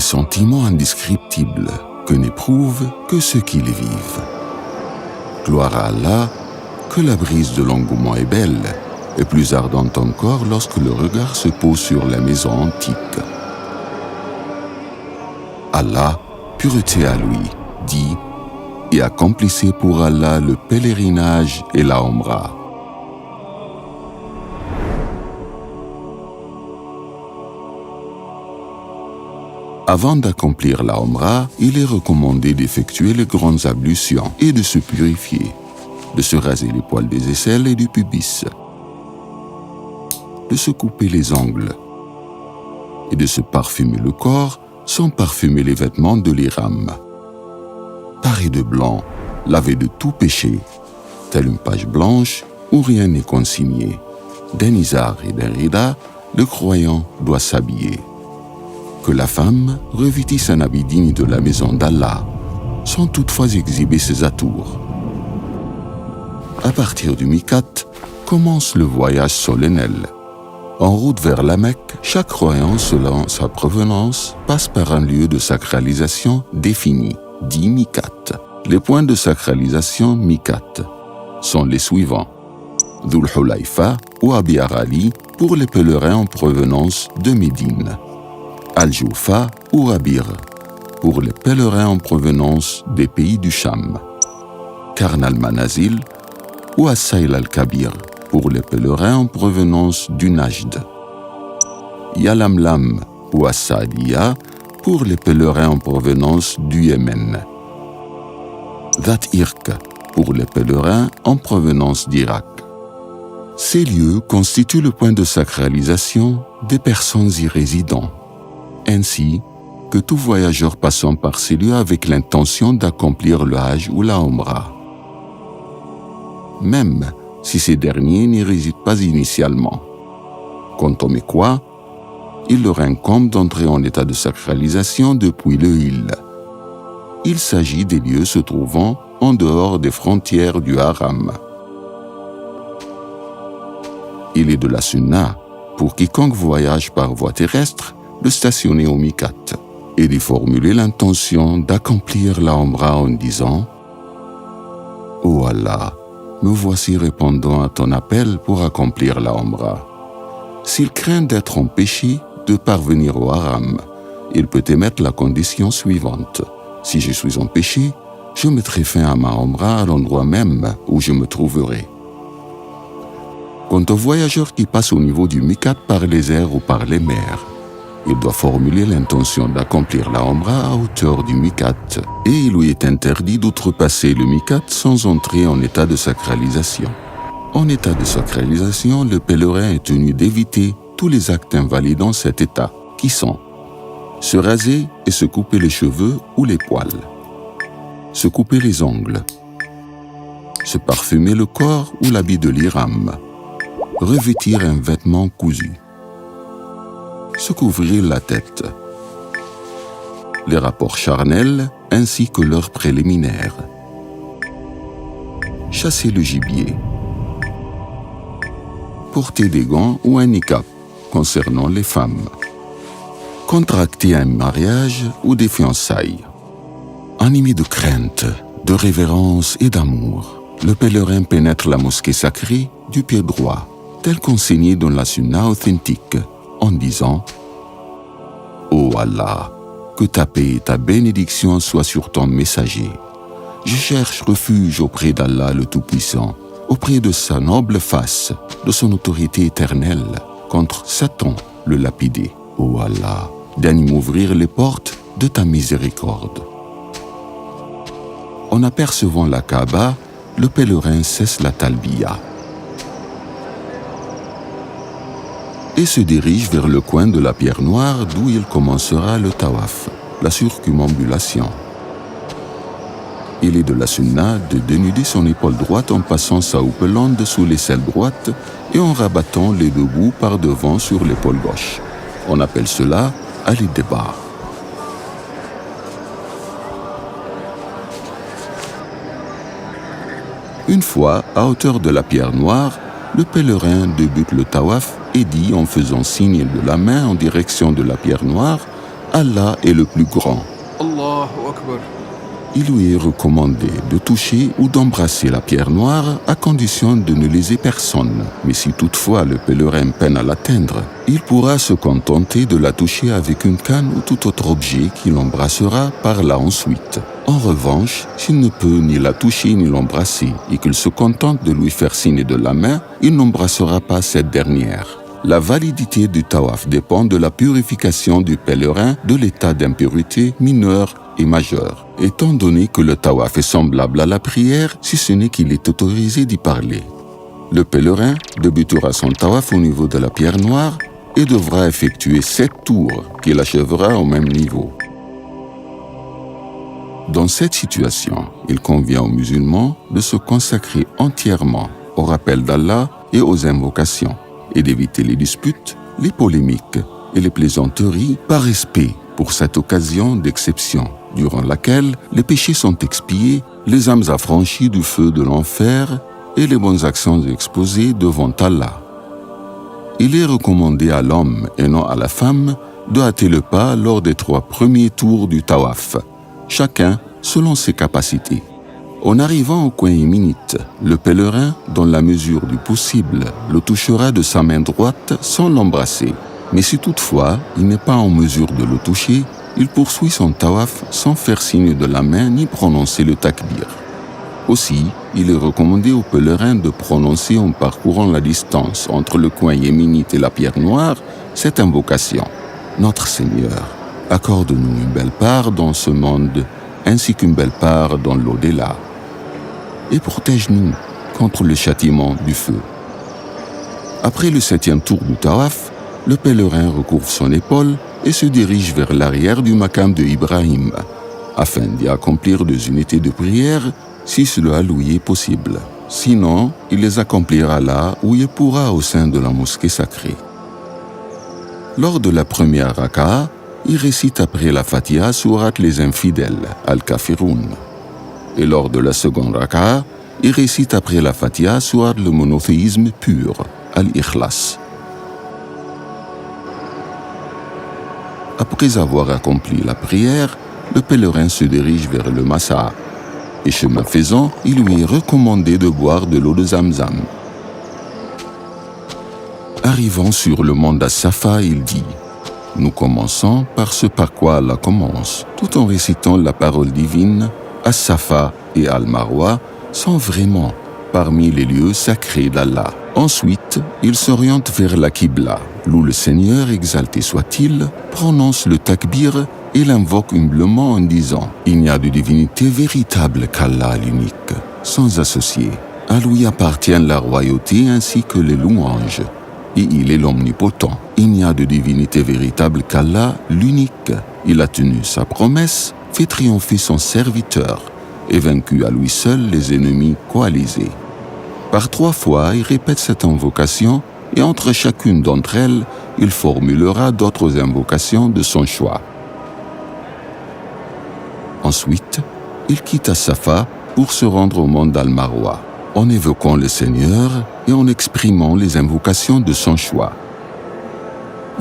sentiments indescriptibles que n'éprouvent que ceux qui les vivent. Gloire à Allah, que la brise de l'engouement est belle et plus ardente encore lorsque le regard se pose sur la maison antique. Allah, pureté à lui, dit et accomplissez pour Allah le pèlerinage et la Omra. Avant d'accomplir la Omra, il est recommandé d'effectuer les grandes ablutions et de se purifier, de se raser les poils des aisselles et du pubis, de se couper les ongles et de se parfumer le corps sans parfumer les vêtements de l'ihram. Paré de blanc, lavé de tout péché, telle une page blanche où rien n'est consigné. D'un izar et d'un rida, le croyant doit s'habiller. Que la femme revêtisse un habit digne de la maison d'Allah, sans toutefois exhiber ses atours. À partir du Mikat, commence le voyage solennel. En route vers la Mecque, chaque croyant selon sa provenance passe par un lieu de sacralisation défini, dit Mikat. Les points de sacralisation Mikat sont les suivants. Dhul Hulayfa ou Abiyar Ali pour les pèlerins en provenance de Médine. Al-Joufa ou Rabir pour les pèlerins en provenance des pays du Cham. Karn al-Manazil ou As-Sayl al-Kabir pour les pèlerins en provenance du Najd. Yalamlam ou As-Saadiya pour les pèlerins en provenance du Yémen. Dhat Irq pour les pèlerins en provenance d'Irak. Ces lieux constituent le point de sacralisation des personnes y résidant, ainsi que tout voyageur passant par ces lieux avec l'intention d'accomplir le Hajj ou la Omra, même si ces derniers n'y résident pas initialement. Quant aux Mécois, il leur incombe d'entrer en état de sacralisation depuis le Hil. Il s'agit des lieux se trouvant en dehors des frontières du Haram. Il est de la sunna pour quiconque voyage par voie terrestre de stationner au Mikat et d'y formuler l'intention d'accomplir la Omra en disant « Ô Allah, me voici répondant à ton appel pour accomplir la Omra. S'il craint d'être empêché de parvenir au Haram, il peut émettre la condition suivante. Si je suis empêché, je mettrai fin à ma Omra à l'endroit même où je me trouverai. » Quant aux voyageurs qui passent au niveau du Mikat par les airs ou par les mers, il doit formuler l'intention d'accomplir la Omra à hauteur du Mikat et il lui est interdit d'outrepasser le Mikat sans entrer en état de sacralisation. En état de sacralisation, le pèlerin est tenu d'éviter tous les actes invalidant cet état, qui sont se raser et se couper les cheveux ou les poils, se couper les ongles, se parfumer le corps ou l'habit de l'ihram, revêtir un vêtement cousu, se couvrir la tête, les rapports charnels ainsi que leurs préliminaires, chasser le gibier, porter des gants ou un niqab concernant les femmes, contracter un mariage ou des fiançailles. Animé de crainte, de révérence et d'amour, le pèlerin pénètre la mosquée sacrée du pied droit, tel qu'enseigné dans la sunna authentique, en disant « Ô Allah, que ta paix et ta bénédiction soient sur ton messager. Je cherche refuge auprès d'Allah le Tout-Puissant, auprès de sa noble face, de son autorité éternelle, contre Satan le lapidé. Ô Allah, daigne m'ouvrir les portes de ta miséricorde. » En apercevant la Kaaba, le pèlerin cesse la talbiya et se dirige vers le coin de la pierre noire d'où il commencera le tawaf, la circumambulation. Il est de la sunna de dénuder son épaule droite en passant sa houppelande sous l'aisselle droite et en rabattant les deux bouts par devant sur l'épaule gauche. On appelle cela al-idbar. Une fois à hauteur de la pierre noire, le pèlerin débute le tawaf et dit en faisant signe de la main en direction de la pierre noire Allah est le plus grand. Allahu Akbar. Il lui est recommandé de toucher ou d'embrasser la pierre noire à condition de ne léser personne. Mais si toutefois le pèlerin peine à l'atteindre, il pourra se contenter de la toucher avec une canne ou tout autre objet qu'il embrassera par là ensuite. En revanche, s'il ne peut ni la toucher ni l'embrasser et qu'il se contente de lui faire signe de la main, il n'embrassera pas cette dernière. La validité du tawaf dépend de la purification du pèlerin de l'état d'impurité mineure et majeure, étant donné que le tawaf est semblable à la prière, si ce n'est qu'il est autorisé d'y parler. Le pèlerin débutera son tawaf au niveau de la pierre noire et devra effectuer 7 tours qu'il achèvera au même niveau. Dans cette situation, il convient aux musulmans de se consacrer entièrement au rappel d'Allah et aux invocations, et d'éviter les disputes, les polémiques et les plaisanteries par respect pour cette occasion d'exception, durant laquelle les péchés sont expiés, les âmes affranchies du feu de l'enfer et les bonnes actions exposées devant Allah. Il est recommandé à l'homme et non à la femme de hâter le pas lors des 3 premiers tours du tawaf, chacun selon ses capacités. En arrivant au coin yéménite, le pèlerin, dans la mesure du possible, le touchera de sa main droite sans l'embrasser. Mais si toutefois il n'est pas en mesure de le toucher, il poursuit son tawaf sans faire signe de la main ni prononcer le takbir. Aussi, il est recommandé au pèlerin de prononcer en parcourant la distance entre le coin yéménite et la pierre noire cette invocation. Notre Seigneur, accorde-nous une belle part dans ce monde ainsi qu'une belle part dans l'au-delà. Et protège-nous contre le châtiment du feu. Après le 7e tour du tawaf, le pèlerin recouvre son épaule et se dirige vers l'arrière du maqam de Ibrahim, afin d'y accomplir des unités de prière si cela lui est possible. Sinon, il les accomplira là où il pourra au sein de la mosquée sacrée. Lors de la première raka'a, il récite après la Fatiha sourate les infidèles, Al-Kafirun. Et lors de la seconde raka'a, il récite après la Fatiha sourate le monothéisme pur, Al-Ikhlas. Après avoir accompli la prière, le pèlerin se dirige vers le Massa. Et chemin faisant, il lui est recommandé de boire de l'eau de Zamzam. Arrivant sur le mont d'As-Safa, il dit « Nous commençons par ce par quoi Allah commence », tout en récitant la parole divine. As-Safa et Al-Marwa sont vraiment parmi les lieux sacrés d'Allah. Ensuite, il s'oriente vers la Qibla, où le Seigneur, exalté soit-il, prononce le takbir et l'invoque humblement en disant « Il n'y a de divinité véritable qu'Allah l'unique, sans associé. À lui appartient la royauté ainsi que les louanges. Et il est l'omnipotent. Il n'y a de divinité véritable qu'Allah l'unique. Il a tenu sa promesse, fait triompher son serviteur et vaincu à lui seul les ennemis coalisés. » Par 3 fois, il répète cette invocation et entre chacune d'entre elles, il formulera d'autres invocations de son choix. Ensuite, il quitte As-Safa pour se rendre au mont d'Al-Marwa, en évoquant le Seigneur et en exprimant les invocations de son choix.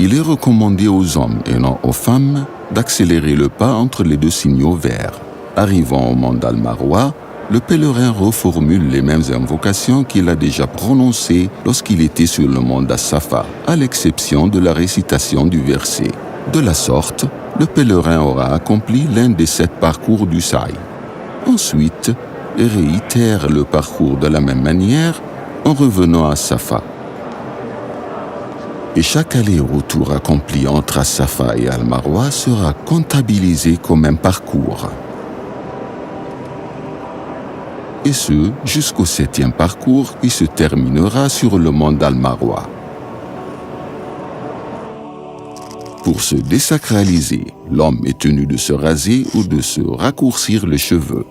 Il est recommandé aux hommes et non aux femmes d'accélérer le pas entre les 2 signaux verts. Arrivant au mont d'Al-Marwa, le pèlerin reformule les mêmes invocations qu'il a déjà prononcées lorsqu'il était sur le mont d'As-Safa, à l'exception de la récitation du verset. De la sorte, le pèlerin aura accompli l'un des 7 parcours du Sa'i. Ensuite, il réitère le parcours de la même manière en revenant à Safa. Et chaque aller-retour accompli entre As-Safa et Al-Marwa sera comptabilisé comme un parcours. Et ce, jusqu'au 7e parcours qui se terminera sur le mont d'Al-Marwa. Pour se désacraliser, l'homme est tenu de se raser ou de se raccourcir les cheveux.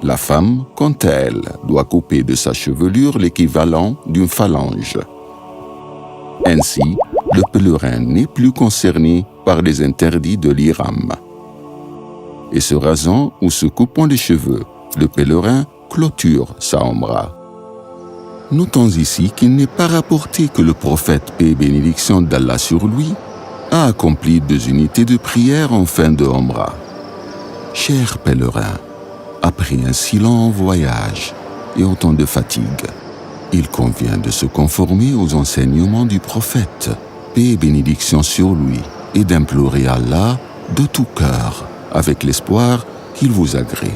La femme, quant à elle, doit couper de sa chevelure l'équivalent d'une phalange. Ainsi, le pèlerin n'est plus concerné par les interdits de l'ihram. Et se rasant ou se coupant les cheveux, le pèlerin clôture sa omra. Notons ici qu'il n'est pas rapporté que le prophète, paix et bénédiction d'Allah sur lui, a accompli 2 unités de prière en fin de Omra. Chers pèlerins, après un si long voyage et autant de fatigue, il convient de se conformer aux enseignements du prophète, paix et bénédiction sur lui, et d'implorer Allah de tout cœur, avec l'espoir qu'il vous agrée.